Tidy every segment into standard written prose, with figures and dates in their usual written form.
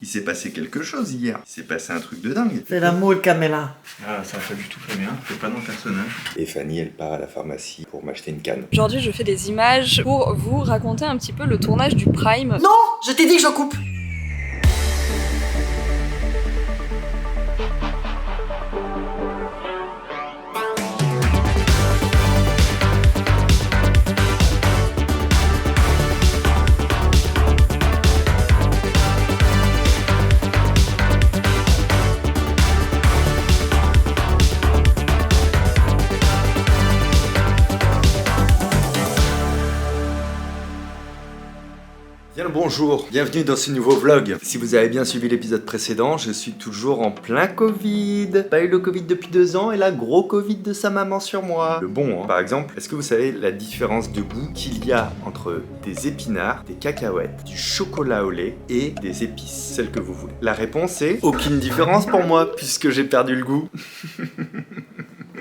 Il s'est passé quelque chose hier. Il s'est passé un truc de dingue. C'est la moule, Caméla. Ah, ça a pas du tout fait bien. C'est pas dans le personnage. Et Fanny, elle part à la pharmacie pour m'acheter une canne. Aujourd'hui, je fais des images pour vous raconter un petit peu le tournage du Prime. Non, je t'ai dit que je coupe. Bien le bonjour, bienvenue dans ce nouveau vlog. Si vous avez bien suivi l'épisode précédent, je suis toujours en plein Covid. Pas eu le Covid depuis 2 ans et la gros Covid de sa maman sur moi. Le bon, hein. Par exemple, est-ce que vous savez la différence de goût qu'il y a entre des épinards, des cacahuètes, du chocolat au lait et des épices, celles que vous voulez? La réponse est aucune différence pour moi puisque j'ai perdu le goût.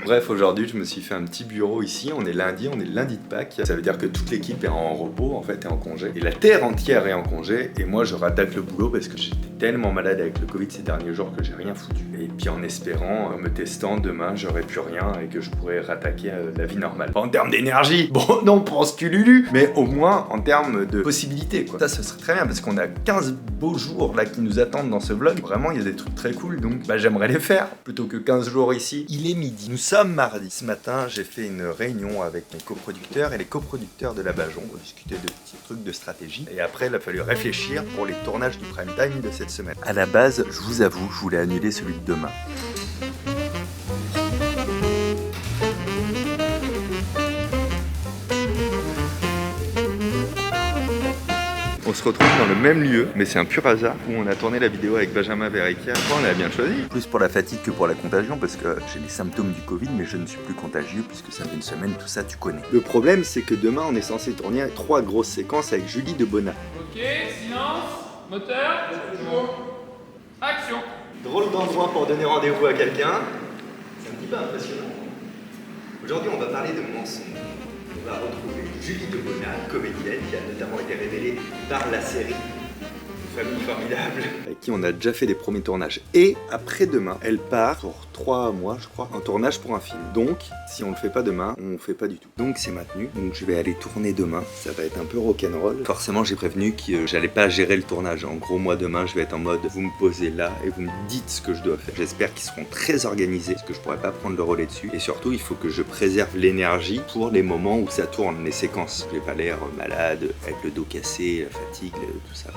Bref, aujourd'hui, je me suis fait un petit bureau ici. On est lundi de Pâques. Ça veut dire que toute l'équipe est en repos, en fait, est en congé. Et la terre entière est en congé. Et moi, je rattaque le boulot parce que j'étais tellement malade avec le Covid ces derniers jours que j'ai rien foutu. Et puis en espérant, me testant, demain, j'aurai plus rien et que je pourrai rattaquer la vie normale. Pas en termes d'énergie, bon, non, pour ce cululu, mais au moins en termes de possibilités, quoi. Ça, ce serait très bien parce qu'on a 15 beaux jours là qui nous attendent dans ce vlog. Vraiment, il y a des trucs très cool. Donc, j'aimerais les faire plutôt que 15 jours ici. Il est midi. Nous sommes mardi. Ce matin, j'ai fait une réunion avec mes coproducteurs et les coproducteurs de La Bajon pour discuter de petits trucs de stratégie. Et après, il a fallu réfléchir pour les tournages du prime time de cette semaine. À la base, je vous avoue, je voulais annuler celui de demain. On se retrouve dans le même lieu, mais c'est un pur hasard, où on a tourné la vidéo avec Benjamin Verrecchia. On l'a bien choisi. Plus pour la fatigue que pour la contagion, parce que j'ai les symptômes du Covid, mais je ne suis plus contagieux, puisque ça fait une semaine, tout ça tu connais. Le problème, c'est que demain, on est censé tourner 3 grosses séquences avec Julie de Bonnat. Ok, silence, moteur, action. Drôle d'endroit pour donner rendez-vous à quelqu'un. C'est un petit peu impressionnant. Aujourd'hui, on va parler de mensonges. On va retrouver Julie de Bonnat, comédienne, qui a notamment été révélée par la série Famille Formidable, avec qui on a déjà fait des premiers tournages. Et après-demain, elle part pour 3 mois, je crois, en tournage pour un film. Donc, si on le fait pas demain, on le fait pas du tout. Donc c'est maintenu. Donc je vais aller tourner demain. Ça va être un peu rock'n'roll. Forcément, j'ai prévenu que j'allais pas gérer le tournage. En gros, moi demain, je vais être en mode vous me posez là et vous me dites ce que je dois faire. J'espère qu'ils seront très organisés, parce que je pourrais pas prendre le relais dessus. Et surtout, il faut que je préserve l'énergie pour les moments où ça tourne, les séquences. J'ai pas l'air malade, avec le dos cassé, la fatigue, tout ça.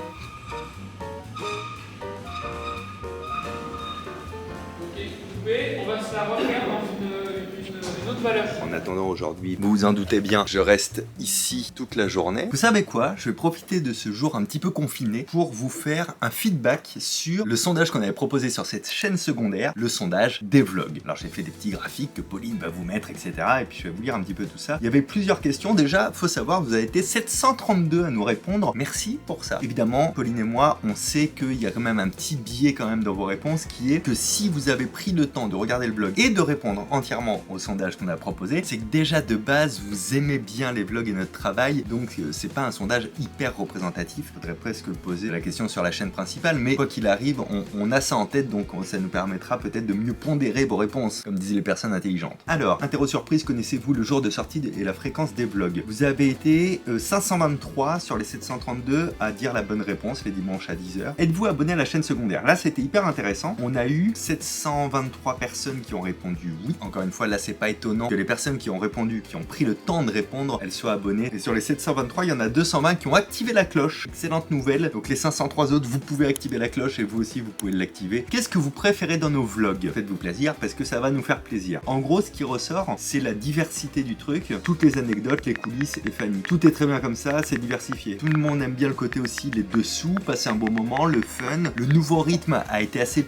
On va se la refaire dans une autre valeur. En attendant aujourd'hui, vous vous en doutez bien, je reste ici toute la journée. Vous savez quoi? Je vais profiter de ce jour un petit peu confiné pour vous faire un feedback sur le sondage qu'on avait proposé sur cette chaîne secondaire, le sondage des vlogs. Alors j'ai fait des petits graphiques que Pauline va vous mettre, etc. Et puis je vais vous lire un petit peu tout ça. Il y avait plusieurs questions. Déjà, faut savoir, vous avez été 732 à nous répondre. Merci pour ça. Évidemment, Pauline et moi, on sait qu'il y a quand même un petit biais quand même dans vos réponses qui est que si vous avez pris le temps de regarder le vlog et de répondre entièrement au sondage qu'on a proposé, c'est que déjà de base vous aimez bien les vlogs et notre travail, donc c'est pas un sondage hyper représentatif. Faudrait presque poser la question sur la chaîne principale, mais quoi qu'il arrive, on a ça en tête, donc ça nous permettra peut-être de mieux pondérer vos réponses, comme disaient les personnes intelligentes. Alors, interro surprise, connaissez-vous le jour de sortie et la fréquence des vlogs? Vous avez été 523 sur les 732 à dire la bonne réponse les dimanches à 10h. Êtes-vous abonné à la chaîne secondaire? Là, c'était hyper intéressant. On a eu 723 personnes qui ont répondu oui. Encore une fois, là, c'est pas étonnant que les personnes qui ont répondu, qui ont pris le temps de répondre, elles soient abonnées. Et sur les 723, il y en a 220 qui ont activé la cloche. Excellente nouvelle. Donc les 503 autres, vous pouvez activer la cloche et vous aussi, vous pouvez l'activer. Qu'est-ce que vous préférez dans nos vlogs? Faites-vous plaisir parce que ça va nous faire plaisir. En gros, ce qui ressort, c'est la diversité du truc. Toutes les anecdotes, les coulisses et Fanny. Tout est très bien comme ça, c'est diversifié. Tout le monde aime bien le côté aussi, les dessous, passer un bon moment, le fun. Le nouveau rythme a été assez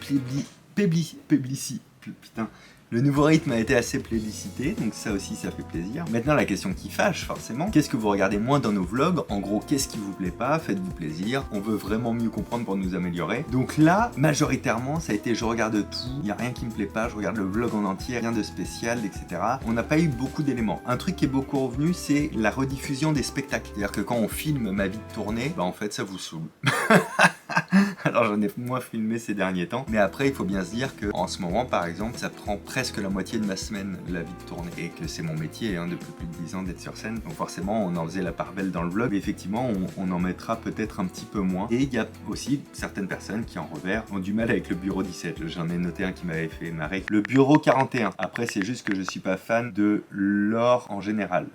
Le nouveau rythme a été assez plébiscité, donc ça aussi ça fait plaisir. Maintenant la question qui fâche forcément, qu'est-ce que vous regardez moins dans nos vlogs? En gros, qu'est-ce qui vous plaît pas? Faites-vous plaisir, on veut vraiment mieux comprendre pour nous améliorer. Donc là, majoritairement, ça a été je regarde tout, il n'y a rien qui me plaît pas, je regarde le vlog en entier, rien de spécial, etc. On n'a pas eu beaucoup d'éléments. Un truc qui est beaucoup revenu, c'est la rediffusion des spectacles. C'est-à-dire que quand on filme ma vie de tournée, bah en fait ça vous saoule. Alors j'en ai moins filmé ces derniers temps. Mais après, il faut bien se dire que en ce moment, par exemple, ça prend presque la moitié de ma semaine, la vie de tournée. Et que c'est mon métier, hein, depuis plus de 10 ans d'être sur scène. Donc forcément, on en faisait la part belle dans le vlog. Mais effectivement, on en mettra peut-être un petit peu moins. Et il y a aussi certaines personnes qui, en revers, ont du mal avec le bureau 17. J'en ai noté un qui m'avait fait marrer. Le bureau 41. Après, c'est juste que je suis pas fan de l'or en général.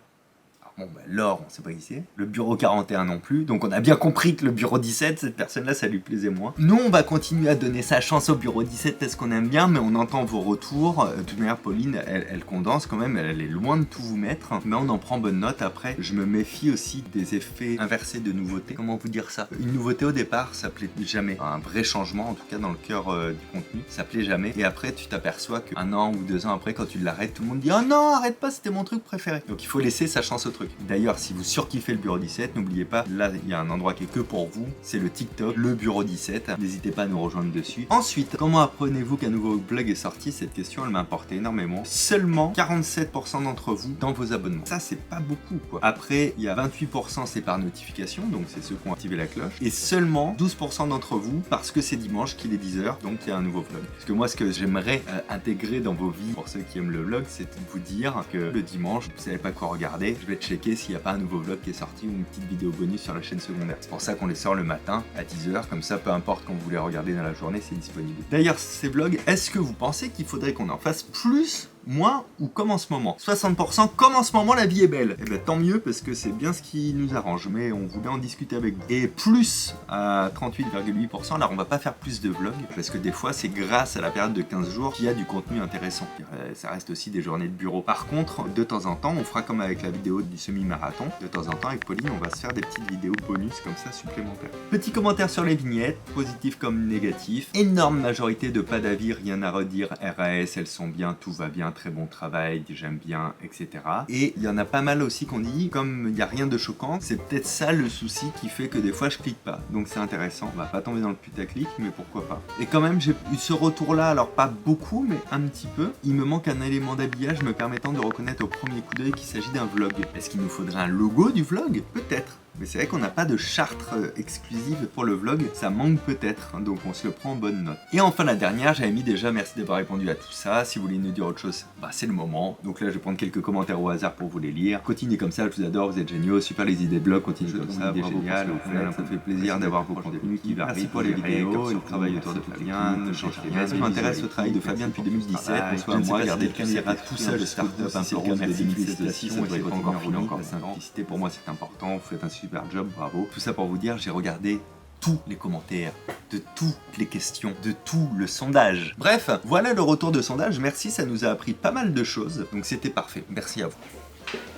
Bon, bah, l'or, on sait pas qui c'est. Le bureau 41 non plus. Donc on a bien compris que le bureau 17, cette personne-là, ça lui plaisait moins. Nous, on va continuer à donner sa chance au bureau 17 parce qu'on aime bien, mais on entend vos retours. De toute manière, Pauline, elle condense quand même. Elle est loin de tout vous mettre. Mais on en prend bonne note. Après, je me méfie aussi des effets inversés de nouveautés. Comment vous dire ça? Une nouveauté au départ, ça plaît jamais. Un vrai changement, en tout cas dans le cœur du contenu, ça plaît jamais. Et après, tu t'aperçois qu'un an ou 2 ans après, quand tu l'arrêtes, tout le monde dit « Oh non, arrête pas, c'était mon truc préféré ». Donc il faut laisser sa chance au truc. D'ailleurs, si vous surkiffez le bureau 17, n'oubliez pas, là il y a un endroit qui est que pour vous, c'est le TikTok, le bureau 17. N'hésitez pas à nous rejoindre dessus. Ensuite, comment apprenez-vous qu'un nouveau vlog est sorti? Cette question, elle m'a importé énormément. Seulement 47% d'entre vous dans vos abonnements. Ça, c'est pas beaucoup, quoi. Après, il y a 28% c'est par notification, donc c'est ceux qui ont activé la cloche. Et seulement 12% d'entre vous parce que c'est dimanche qu'il est 10h, donc il y a un nouveau vlog. Parce que moi, ce que j'aimerais intégrer dans vos vies, pour ceux qui aiment le vlog, c'est de vous dire que le dimanche, vous savez pas quoi regarder, je vais checker s'il n'y a pas un nouveau vlog qui est sorti ou une petite vidéo bonus sur la chaîne secondaire. C'est pour ça qu'on les sort le matin à 10h, comme ça, peu importe quand vous les regardez dans la journée, c'est disponible. D'ailleurs, ces vlogs, est-ce que vous pensez qu'il faudrait qu'on en fasse plus, moins ou comme en ce moment? 60% comme en ce moment, la vie est belle. Et bien tant mieux parce que c'est bien ce qui nous arrange, mais on voulait en discuter avec vous. Et plus à 38,8%, alors on va pas faire plus de vlogs parce que des fois c'est grâce à la période de 15 jours qu'il y a du contenu intéressant. Ça reste aussi des journées de bureau. Par contre, de temps en temps, on fera comme avec la vidéo du semi-marathon. De temps en temps, avec Pauline, on va se faire des petites vidéos bonus comme ça supplémentaires. Petit commentaire sur les vignettes, positif comme négatif. Énorme majorité de pas d'avis, rien à redire. RAS, elles sont bien, tout va bien, très bon travail, j'aime bien, etc. Et il y en a pas mal aussi qu'on dit, comme il n'y a rien de choquant, c'est peut-être ça le souci qui fait que des fois je clique pas. Donc c'est intéressant, on va pas tomber dans le putaclic, mais pourquoi pas. Et quand même j'ai eu ce retour-là, alors pas beaucoup, mais un petit peu. Il me manque un élément d'habillage me permettant de reconnaître au premier coup d'œil qu'il s'agit d'un vlog. Est-ce qu'il nous faudrait un logo du vlog? Peut-être. Mais c'est vrai qu'on n'a pas de charte exclusive pour le vlog, ça manque peut-être, hein, donc on se le prend en bonne note. Et enfin la dernière, j'avais mis déjà merci d'avoir répondu à tout ça. Si vous voulez nous dire autre chose, bah c'est le moment. Donc là je vais prendre quelques commentaires au hasard pour vous les lire. Continuez comme ça, je vous adore, vous êtes géniaux, super les idées de blog, continuez comme ça, bravo, génial, ça fait plaisir d'avoir vos contenus qui varient pour les vidéos, et le travail autour de Fabien, ne changez rien. Ce qui m'intéresse au travail de Fabien depuis 2017, soit moi, garder le caméra tout seul, start-up un peu rose de 2016, ça doit être encore fini, encore la simplicité pour moi c'est important, vous faites un super job, bravo. Tout ça pour vous dire, j'ai regardé tous les commentaires, de toutes les questions, de tout le sondage. Bref, voilà le retour de sondage, merci, ça nous a appris pas mal de choses, donc c'était parfait, merci à vous.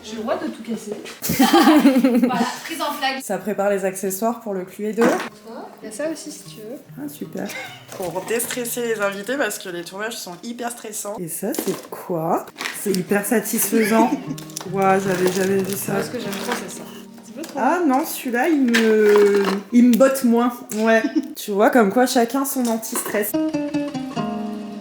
J'ai le droit de tout casser. Voilà, prise en flag. Ça prépare les accessoires pour le Cluedo. Il y a ça aussi si tu veux. Ah, super. Pour déstresser les invités parce que les tournages sont hyper stressants. Et ça, c'est quoi? C'est hyper satisfaisant. Ouah, j'avais jamais vu ça. Ce que j'aime trop, c'est ça. C'est pas trop. Ah non, celui-là, il me botte moins. Ouais. Tu vois, comme quoi chacun son anti-stress.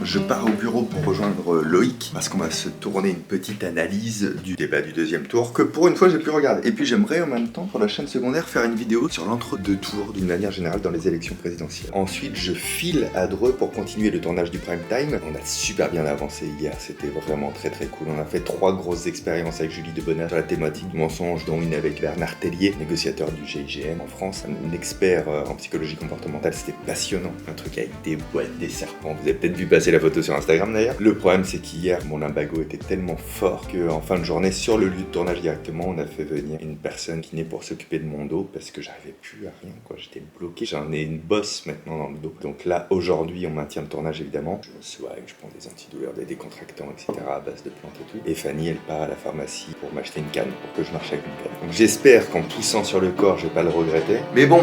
Je pars au bureau pour rejoindre Loïc parce qu'on va se tourner une petite analyse du débat du deuxième tour que pour une fois j'ai pu regarder. Et puis j'aimerais en même temps pour la chaîne secondaire faire une vidéo sur l'entre-deux tours d'une manière générale dans les élections présidentielles. Ensuite je file à Dreux pour continuer le tournage du prime time. On a super bien avancé hier, c'était vraiment très cool. On a fait 3 grosses expériences avec Julie Debonnat sur la thématique du mensonge, dont une avec Bernard Tellier, négociateur du GIGN en France, un expert en psychologie comportementale. C'était passionnant, un truc avec des boîtes, des serpents. Vous avez peut-être vu passer la photo sur Instagram d'ailleurs. Le problème c'est qu'hier mon limbago était tellement fort qu'en fin de journée sur le lieu de tournage directement on a fait venir une personne qui venait pour s'occuper de mon dos parce que j'arrivais plus à rien quoi, j'étais bloqué, j'en ai une bosse maintenant dans le dos. Donc là aujourd'hui on maintient le tournage évidemment, je me soigne, je prends des antidouleurs, des décontractants etc à base de plantes et tout. Et Fanny elle part à la pharmacie pour m'acheter une canne pour que je marche avec une canne. Donc j'espère qu'en poussant sur le corps je vais pas le regretter. Mais bon,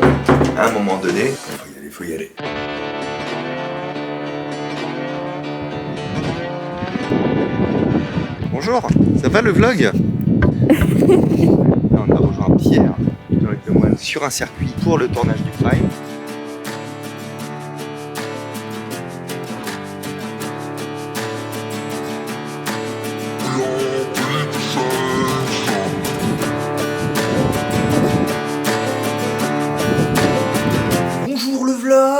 à un moment donné, faut y aller. Bonjour, ça va le vlog? On a rejoint Pierre, Jean-Luc Lemoine, sur un circuit pour le tournage du Prime. Bonjour le vlog.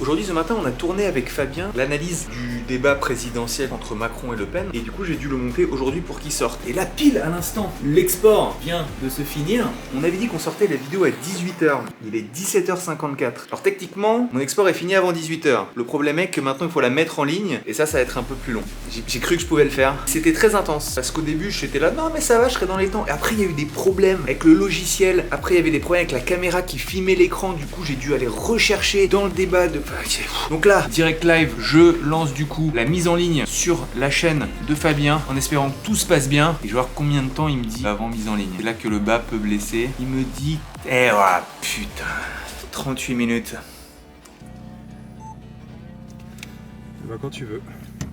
Aujourd'hui, ce matin, on a tourné avec Fabien l'analyse du débat présidentiel entre Macron et Le Pen. Et du coup, j'ai dû le monter aujourd'hui pour qu'il sorte. Et là, pile à l'instant, l'export vient de se finir. On avait dit qu'on sortait la vidéo à 18h. Il est 17h54. Alors techniquement, mon export est fini avant 18h. Le problème est que maintenant, il faut la mettre en ligne. Et ça va être un peu plus long. J'ai cru que je pouvais le faire. C'était très intense. Parce qu'au début, j'étais là, non mais ça va, je serai dans les temps. Et après, il y a eu des problèmes avec le logiciel. Après, il y avait des problèmes avec la caméra qui filmait l'écran. Du coup, j'ai dû aller rechercher dans le débat de... Donc là, direct live, je lance du coup la mise en ligne sur la chaîne de Fabien en espérant que tout se passe bien. Et je vais voir combien de temps il me dit avant mise en ligne. C'est là que le bas peut blesser. Il me dit... Eh ouais, putain... 38 minutes. Bah quand tu veux. Ouais,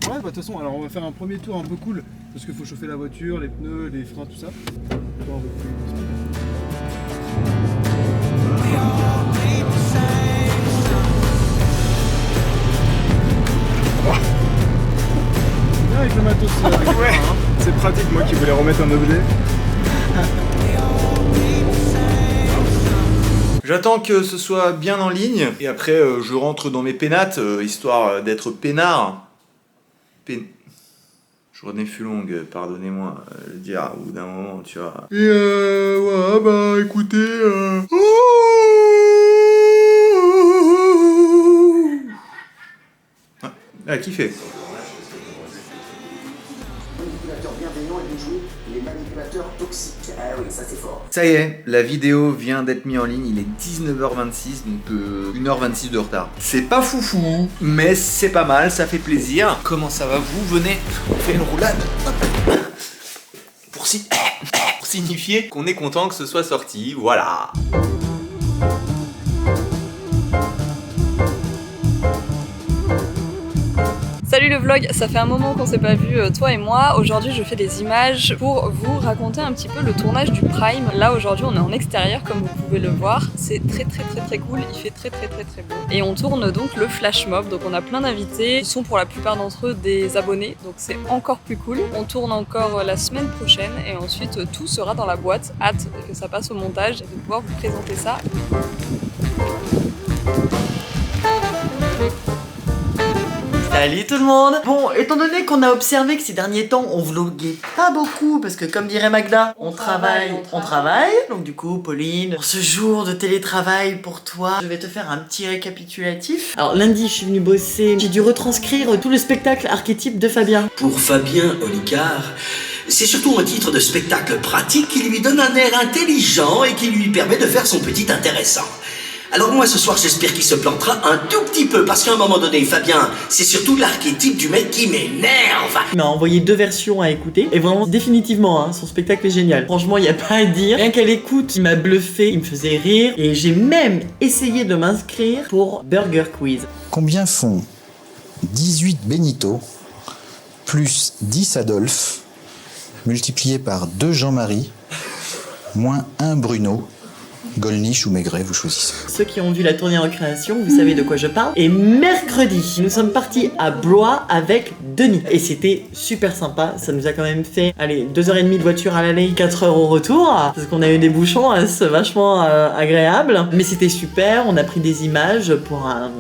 bah de toute façon, alors on va faire un premier tour un peu cool. Parce qu'il faut chauffer la voiture, les pneus, les freins, tout ça. Bien avec le matos ouais. Hein. C'est pratique, moi qui voulais remettre un objet. J'attends que ce soit bien en ligne et après je rentre dans mes pénates histoire d'être peinard. Journée fut longue, pardonnez-moi le dire au bout d'un moment, tu vois. Et ouais, bah écoutez, Ah, kiffé. Les manipulateurs toxiques. Ah oui, ça c'est fort. Ça y est, la vidéo vient d'être mise en ligne, il est 19h26, donc 1h26 de retard. C'est pas foufou, mais c'est pas mal, ça fait plaisir. Comment ça va vous? Venez, on fait une roulade. Pour signifier qu'on est content que ce soit sorti, voilà. Salut le vlog, ça fait un moment qu'on s'est pas vu toi et moi. Aujourd'hui je fais des images pour vous raconter un petit peu le tournage du Prime. Là aujourd'hui on est en extérieur comme vous pouvez le voir. C'est très cool, il fait très beau. Et on tourne donc le flash mob, donc on a plein d'invités. Ils sont pour la plupart d'entre eux des abonnés, donc c'est encore plus cool. On tourne encore la semaine prochaine et ensuite tout sera dans la boîte. Hâte que ça passe au montage et de pouvoir vous présenter ça. Salut tout le monde. Bon, étant donné qu'on a observé que ces derniers temps on vloguait pas beaucoup parce que comme dirait Magda, on travaille. Donc du coup Pauline, pour ce jour de télétravail pour toi, je vais te faire un petit récapitulatif. Alors lundi je suis venue bosser, j'ai dû retranscrire tout le spectacle archétype de Fabien. Pour Fabien Olicard, c'est surtout un titre de spectacle pratique qui lui donne un air intelligent et qui lui permet de faire son petit intéressant. Alors moi ce soir j'espère qu'il se plantera un tout petit peu parce qu'à un moment donné Fabien c'est surtout l'archétype du mec qui m'énerve. Il m'a envoyé 2 versions à écouter et vraiment définitivement hein, son spectacle est génial. Franchement il n'y a pas à dire, rien qu'à l'écoute il m'a bluffé, il me faisait rire et j'ai même essayé de m'inscrire pour Burger Quiz. Combien font 18 Benito plus 10 Adolphe multiplié par 2 Jean-Marie moins 1 Bruno? Gollnisch ou Maigret, vous choisissez. Ceux qui ont vu la tournée en création, vous savez de quoi je parle. Et mercredi, nous sommes partis à Blois avec Denis. Et c'était super sympa, ça nous a quand même fait, allez, 2h30 de voiture à l'aller, 4h au retour. Parce qu'on a eu des bouchons, hein, c'est vachement agréable. Mais c'était super, on a pris des images pour un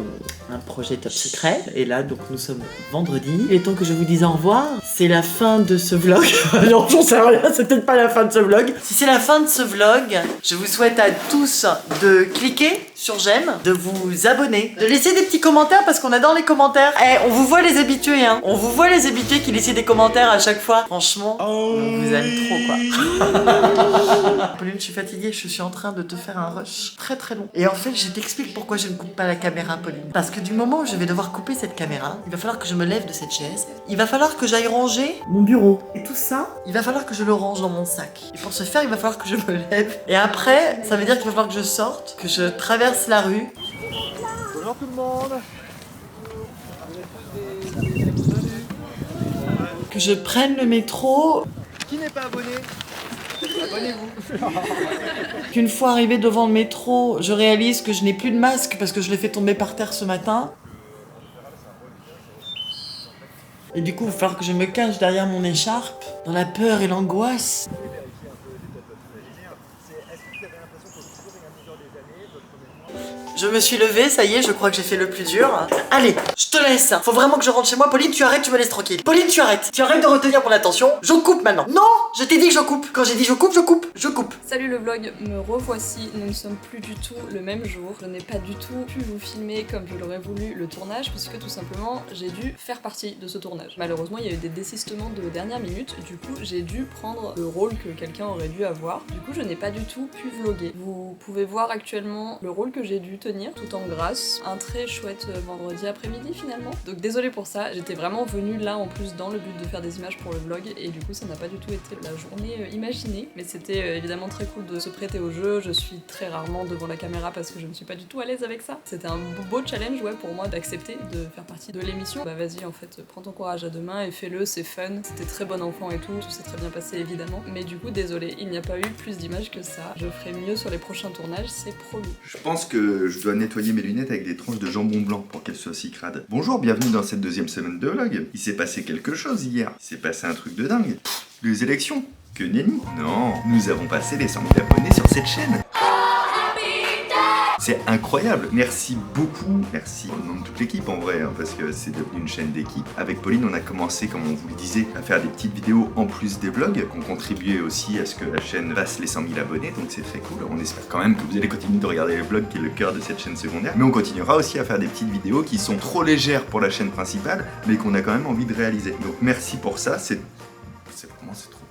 projet top secret. Et là, donc nous sommes vendredi. Il est temps que je vous dise au revoir. C'est la fin de ce vlog. Non, j'en sais rien, c'est peut-être pas la fin de ce vlog. Si c'est la fin de ce vlog, je vous souhaite à tous de cliquer sur j'aime, de vous abonner, de laisser des petits commentaires parce qu'on adore les commentaires. Eh, on vous voit les habitués, hein. On vous voit les habitués qui laissent des commentaires à chaque fois. Franchement, on vous aime trop, quoi. Pauline, je suis fatiguée, je suis en train de te faire un rush très long. Et en fait, je t'explique pourquoi je ne coupe pas la caméra, Pauline. Parce que du moment où je vais devoir couper cette caméra, il va falloir que je me lève de cette chaise. Il va falloir que j'aille ranger mon bureau. Et tout ça, il va falloir que je le range dans mon sac. Et pour ce faire, il va falloir que je me lève. Et après, ça veut dire qu'il va falloir que je sorte, que je traverse la rue. Bonjour tout le monde. Que je prenne le métro. Qui n'est pas abonné? Abonnez-vous. Qu'une fois arrivé devant le métro, je réalise que je n'ai plus de masque parce que je l'ai fait tomber par terre ce matin. Et du coup, il va falloir que je me cache derrière mon écharpe, dans la peur et l'angoisse. Je me suis levée, ça y est, je crois que j'ai fait le plus dur. Allez, je te laisse. Faut vraiment que je rentre chez moi. Pauline, tu arrêtes, tu me laisses tranquille. Pauline, tu arrêtes. Tu arrêtes de retenir mon attention. Je coupe maintenant. Non, je t'ai dit que je coupe. Quand j'ai dit je coupe, je coupe. Je coupe. Salut le vlog, me revoici. Nous ne sommes plus du tout le même jour. Je n'ai pas du tout pu vous filmer comme je l'aurais voulu le tournage puisque tout simplement j'ai dû faire partie de ce tournage. Malheureusement, il y a eu des désistements de dernière minute. Du coup, j'ai dû prendre le rôle que quelqu'un aurait dû avoir. Du coup, je n'ai pas du tout pu vlogger. Vous pouvez voir actuellement le rôle que j'ai dû tenir tout en grâce. Un très chouette vendredi après-midi finalement. Donc désolée pour ça, j'étais vraiment venue là en plus dans le but de faire des images pour le vlog et du coup ça n'a pas du tout été la journée imaginée. Mais c'était évidemment très cool de se prêter au jeu. Je suis très rarement devant la caméra parce que je ne suis pas du tout à l'aise avec ça. C'était un beau challenge ouais, pour moi d'accepter de faire partie de l'émission. Bah vas-y en fait, prends ton courage à deux mains et fais-le, c'est fun. C'était très bon enfant et tout s'est très bien passé évidemment. Mais du coup désolé, il n'y a pas eu plus d'images que ça. Je ferai mieux sur les prochains tournages, c'est promis. Je pense que je dois nettoyer mes lunettes avec des tranches de jambon blanc pour qu'elles soient aussi crades. Bonjour, bienvenue dans cette deuxième semaine de vlog. Il s'est passé quelque chose hier. Il s'est passé un truc de dingue. Les élections. Que nenni. Non, nous avons passé les 100 000 abonnés sur cette chaîne. C'est incroyable. Merci beaucoup. Merci au nom de toute l'équipe en vrai, hein, parce que c'est devenu une chaîne d'équipe. Avec Pauline, on a commencé, comme on vous le disait, à faire des petites vidéos en plus des vlogs, qui ont contribué aussi à ce que la chaîne passe les 100 000 abonnés, donc c'est très cool. On espère quand même que vous allez continuer de regarder les vlogs, qui est le cœur de cette chaîne secondaire. Mais on continuera aussi à faire des petites vidéos qui sont trop légères pour la chaîne principale, mais qu'on a quand même envie de réaliser. Donc merci pour ça. C'est vraiment trop cool.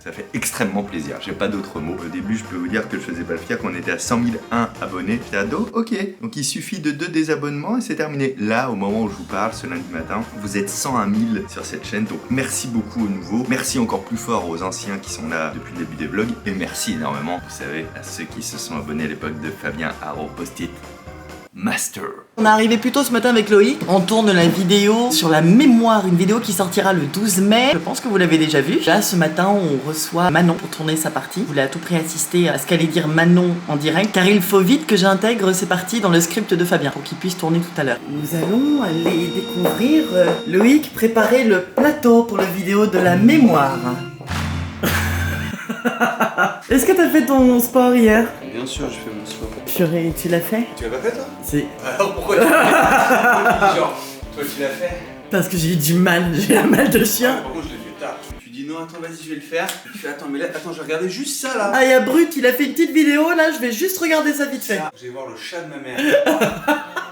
Ça fait extrêmement plaisir, j'ai pas d'autres mots. Au début, je peux vous dire que je faisais pas le fier, qu'on était à 100 001 abonnés. J'étais ado, ok. Donc il suffit de 2 désabonnements et c'est terminé. Là, au moment où je vous parle, ce lundi matin, vous êtes 101 000 sur cette chaîne. Donc merci beaucoup aux nouveaux. Merci encore plus fort aux anciens qui sont là depuis le début des vlogs. Et merci énormément, vous savez, à ceux qui se sont abonnés à l'époque de Fabien Post-it Master. On est arrivé plus tôt ce matin avec Loïc. On tourne la vidéo sur la mémoire, une vidéo qui sortira le 12 mai. Je pense que vous l'avez déjà vu. Là, ce matin, on reçoit Manon pour tourner sa partie. Vous voulez à tout prix assister à ce qu'allait dire Manon en direct, car il faut vite que j'intègre ces parties dans le script de Fabien pour qu'il puisse tourner tout à l'heure. Nous allons aller découvrir Loïc préparer le plateau pour la vidéo de la mémoire. Est-ce que t'as fait ton sport hier? Bien sûr, je fais mon sport. Purée, tu l'as fait? Tu l'as pas fait toi? Si. Alors pourquoi tu l'as fait? Genre, toi tu l'as fait? Parce que j'ai eu du mal, j'ai un mal de chien. Par contre, je l'ai fait tard. Tu dis non, attends, vas-y, je vais le faire. Tu fais attends, mais là, attends, je vais regarder juste ça là. Ah, y'a Brut, il a fait une petite vidéo là, je vais juste regarder ça vite fait. Je vais voir le chat de ma mère.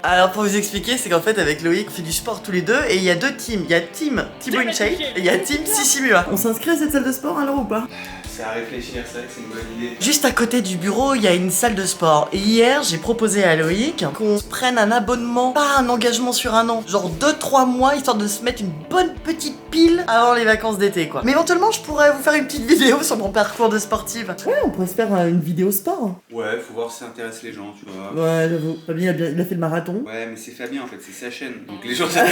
Alors pour vous expliquer, c'est qu'en fait avec Loïc, on fait du sport tous les deux et il y a 2 teams. Il y a Team Thibaut InShape et il y a Team Sissimua. On s'inscrit à cette salle de sport alors ou pas? C'est à réfléchir, c'est vrai que c'est une bonne idée. Juste à côté du bureau, il y a une salle de sport. Et hier, j'ai proposé à Loïc qu'on se prenne un abonnement, pas un engagement sur un an, genre 2-3 mois, histoire de se mettre une bonne petite pile avant les vacances d'été, quoi. Mais éventuellement, je pourrais vous faire une petite vidéo sur mon parcours de sportive. Ouais, on pourrait se faire une vidéo sport. Ouais, faut voir si ça intéresse les gens, tu vois. Ouais, j'avoue. Fabien, il a fait le marathon. Ouais, mais c'est Fabien en fait, c'est sa chaîne. Donc les gens, ça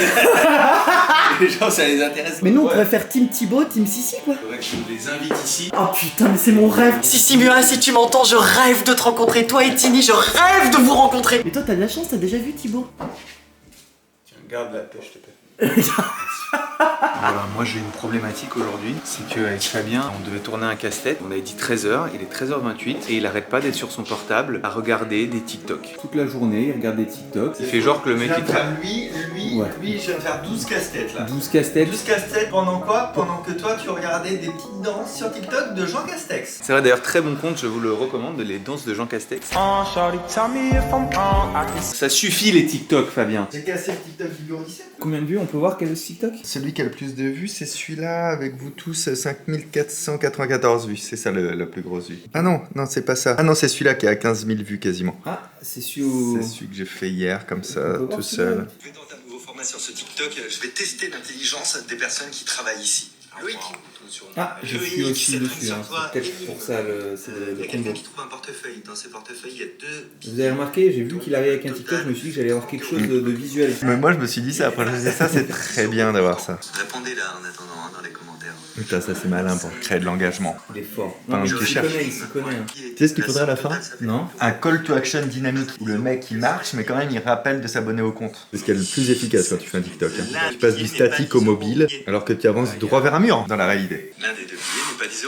les gens, ça les intéresse. Mais nous, on pourrait faire Team Thibaut, Team Sissi, quoi. Faudrait que je les invite ici. Oh putain, mais c'est mon rêve. Sissimua, si tu m'entends, je rêve de te rencontrer. Toi et Tini, je rêve de vous rencontrer. Mais toi, t'as de la chance, t'as déjà vu Thibaut. Tiens, garde la pêche, je te pète. Voilà, moi j'ai une problématique aujourd'hui, c'est qu'avec Fabien, on devait tourner un casse-tête, on avait dit 13h, il est 13h28 et il arrête pas d'être sur son portable à regarder des TikTok. Toute la journée, il regarde des TikTok, il fait genre que le mec il travaille. Lui, je viens de faire 12 casse-têtes là. 12 casse-têtes. 12 casse-têtes pendant quoi? Pendant que toi tu regardais des petites danses sur TikTok de Jean Castex. C'est vrai d'ailleurs, très bon compte, je vous le recommande, les danses de Jean Castex. Ça suffit les TikTok, Fabien. J'ai cassé le TikTok du bureau 17. Combien de vues on peut voir? Quel est ce TikTok? Celui qui a le plus de vues, c'est celui-là, avec vous tous, 5494 vues. C'est ça la plus grosse vue. Ah non, c'est pas ça. Ah non, c'est celui-là qui a 15 000 vues quasiment. Ah, c'est celui C'est celui que j'ai fait hier, comme ça, tout seul. Je vais tenter un nouveau format sur ce TikTok. Je vais tester l'intelligence des personnes qui travaillent ici. Loïc. Ah, je suis aussi dessus, hein. C'est peut-être pour ça c'est le combo. Quelqu'un qui trouve un portefeuille. Dans ces portefeuilles, il y a 2... Vous avez remarqué, j'ai vu qu'il arrivait avec un TikTok, je me suis dit que j'allais avoir quelque chose de visuel. Mais moi, je me suis dit ça, après je faisais ça, c'est très bien d'avoir ça. Répondez là en attendant dans les commentaires. Putain, ça c'est malin pour créer de l'engagement. Il est fort. Enfin, Non, mais tu il s'y cherches. connaît, il s'y connaît. Hein. Tu sais ce qu'il faudrait à la fin? Non. Un call to action dynamique où le mec il marche mais quand même il rappelle de s'abonner au compte. C'est ce qui est le plus efficace quand tu fais un TikTok. Hein. Tu passes du statique au mobile alors que tu avances droit vers un mur dans la réalité. L'un des deux billets n'est pas 10 €.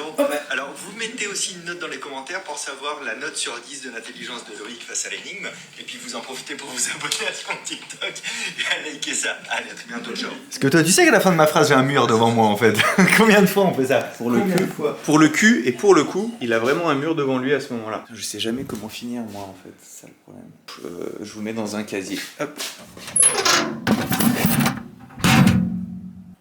Alors vous mettez aussi une note dans les commentaires pour savoir la note sur 10 de l'intelligence de Loïc face à l'énigme. Et puis vous en profitez pour vous abonner à son TikTok et à liker ça. Allez, à très bientôt, ciao. Parce que toi tu sais qu'à la fin de ma phrase j'ai un mur devant moi en fait. Combien de fois on fait ça? Pour le cul et pour le coup, il a vraiment un mur devant lui à ce moment-là. Je sais jamais comment finir moi en fait, c'est ça le problème. Je vous mets dans un casier. Hop.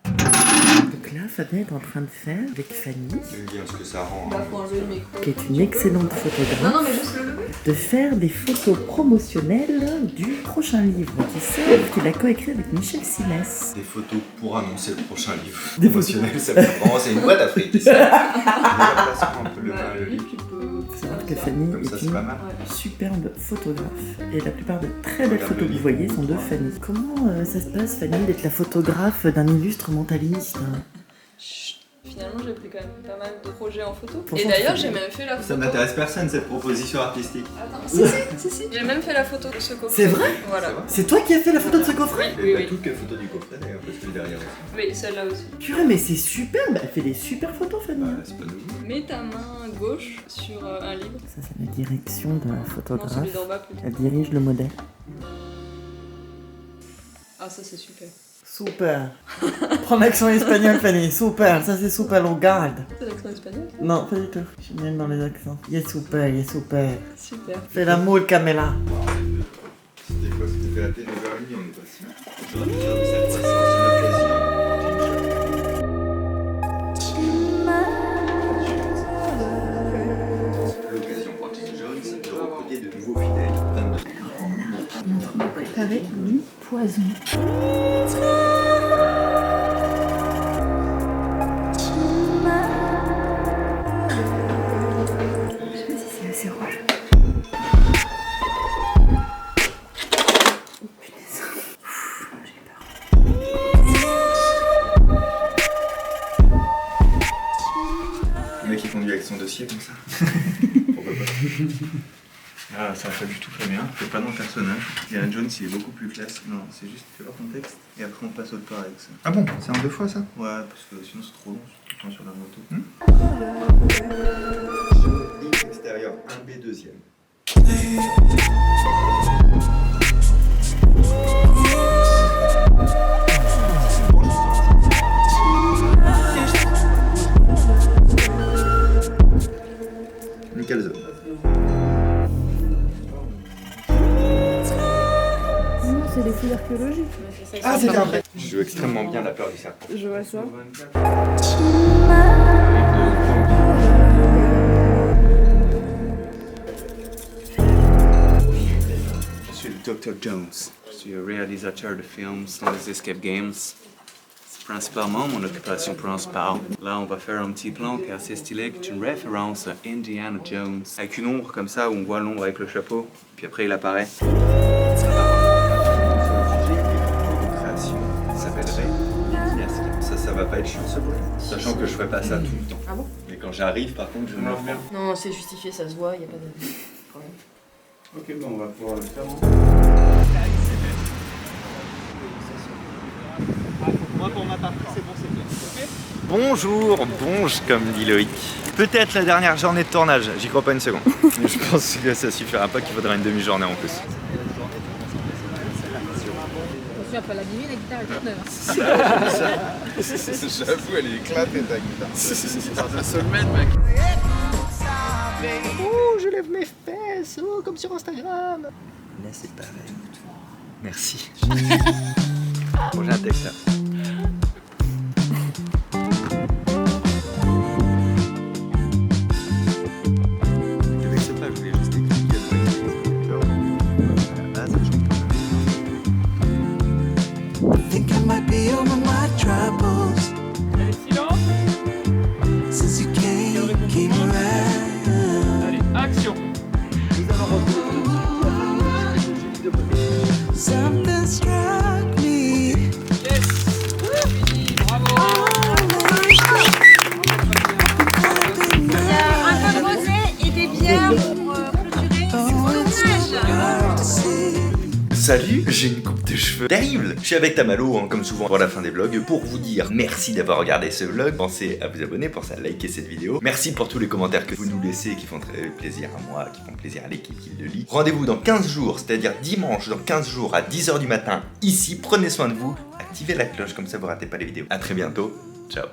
Donc là, Fabien est en train de faire avec Fanny, Je vais dire ce que ça rend. Bah, faut enlever le micro. qui est une excellente photographe, Non, mais juste le lever. de faire des photos promotionnelles du prochain livre qui sort, qu'il a coécrit avec Michel Simès. Des photos pour annoncer le prochain livre. Des Émotionnel, ça fait vraiment, c'est une boîte à frites. On peut le Bah, le lui, livre. tu peux. Il faut savoir que Fanny Comme ça, est c'est pas mal. une superbe photographe et la plupart de très belles Regarde photos le que vous livre. voyez sont de Fanny. Comment ça se passe, Fanny, d'être la photographe d'un illustre mentaliste? Finalement, j'ai pris quand même pas mal de projets en photo. Franchement, Et d'ailleurs, c'est j'ai bien. même fait la photo. Ça n'intéresse personne cette proposition artistique. Attends, si. J'ai même fait la photo de ce coffret. C'est vrai? Voilà. C'est toi qui as fait la photo de ce coffret? Oui, oui. toutes les photos du coffret d'ailleurs, parce que derrière aussi. Oui, celle-là aussi. Purée, mais c'est superbe! Elle fait des super photos, Fanny. C'est pas nouveau. Mets ta main gauche sur un livre. Ça, c'est la direction de la Non, photographe. celui d'en bas plutôt. Elle dirige le modèle. Ah, ça c'est super. Super. Prends l'accent espagnol, Fanny. Super. Ça, c'est super. On garde. C'est l'accent espagnol? Non, pas du tout. Je suis nulle dans les accents. Il est super, il est super. Super. Fais l'amour, Camela. C'était quoi? C'était à la télé 9h30, on est passé. J'aurais dû dire que cette fois, c'est l'occasion pour Tim Jones de recruter de nouveaux fidèles. 22. On est en train de préparer du poison. Je sais pas si c'est assez rouge. Oh punaise. J'ai peur. Le mec qui conduit avec son dossier comme ça. Pourquoi pas? Ah, ça n'a pas du tout fait bien. C'est pas dans le personnage. Indiana Jones, il est beaucoup plus classe. Non, c'est juste, fais voir ton texte. Et après, on passe autre part avec ça. Ah bon? C'est en 2 fois ça? Ouais, parce que sinon c'est trop long, tout le temps sur la moto. Ligne extérieure, 1B deuxième. Nickel zone. Non, c'est des fouilles archéologiques. Ah, c'est bien. Je joue extrêmement bien la peur du serpent. Je vois ça. Je suis le Dr. Jones. Je suis réalisateur de films dans les escape games. C'est principalement mon occupation principale. Là, on va faire un petit plan qui est assez stylé, qui est une référence à Indiana Jones. Avec une ombre comme ça, où on voit l'ombre avec le chapeau, puis après il apparaît. Création s'appellerait Iniasca. Ça va pas être chiant ce projet. Sachant que je ferai pas ça tout le temps. Ah bon? Mais quand j'arrive, par contre, je me le fais. Non, c'est justifié, ça se voit, y a pas de problème. Ok, bon, on va pouvoir le faire. Bonjour, comme dit Loïc. Peut-être la dernière journée de tournage, j'y crois pas une seconde. Mais je pense que ça suffira pas, qu'il faudra une demi-journée en plus. Attention, après la divine, la guitare est toute neuve. J'avoue, elle est éclatée ta guitare. C'est un soulmate, mec. Oh, je lève mes fesses, oh, comme sur Instagram. Là, c'est pareil. Merci. Bon, j'ai un texte là. Je vais pas, je voulais juste expliquer à la base, je Think I might be over my troubles. Allez, silence. Since you came around. Allez, action. Something struck me. Yes. Fini, bravo. Salut, j'ai une coupe de cheveux terrible. Je suis avec Tamalo, hein, comme souvent pour la fin des vlogs, pour vous dire merci d'avoir regardé ce vlog. Pensez à vous abonner, pensez à liker cette vidéo. Merci pour tous les commentaires que vous nous laissez, qui font très plaisir à moi, qui font plaisir à l'équipe qui le lit. Rendez-vous dans 15 jours, c'est-à-dire dimanche dans 15 jours à 10h du matin, ici. Prenez soin de vous, activez la cloche, comme ça vous ratez pas les vidéos. À très bientôt, ciao.